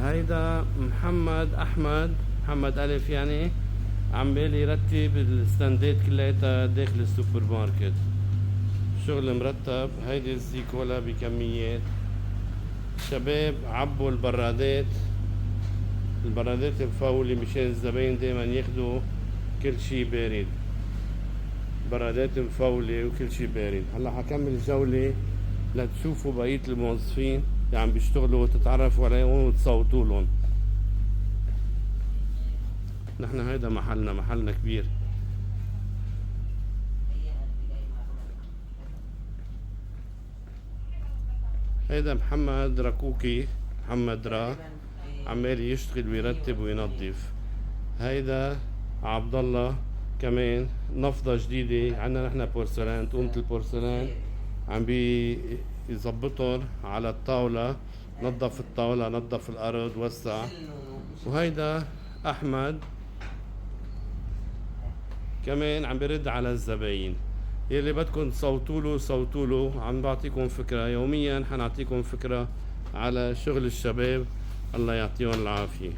هيدا محمد أحمد، محمد ألف يعني، عم بيلي يرتب الستاندات كلياتها داخل السوبر ماركت. شغل مرتب. هيدي الزيكولا بكميات. شباب عبوا البرادات الفولي مشان الزباين دايما ياخدوا كل شي بارد. برادات مفولة وكل شي بارد. هلا حكمل جولة لتشوفوا بقية الموظفين اللي عم بيشتغلوا وتتعرفوا عليهم وتصوتوا لهم. نحن هيدا محلنا كبير. هيدا محمد ركوكي، محمد را، عمال يشتغل ويرتب وينظف. هيدا عبد الله كمان نفضة جديدة عنا نحن بورسلان، طقمة البورسلان عم بيظبطهم على الطاولة، نظف الطاولة، نظف الأرض، وسع. وهيدا أحمد كمان عم برد على الزباين. يلي بدكم صوتوا له. عم بعطيكم فكرة يوميا، حنعطيكم فكرة على شغل الشباب. الله يعطيهم العافية.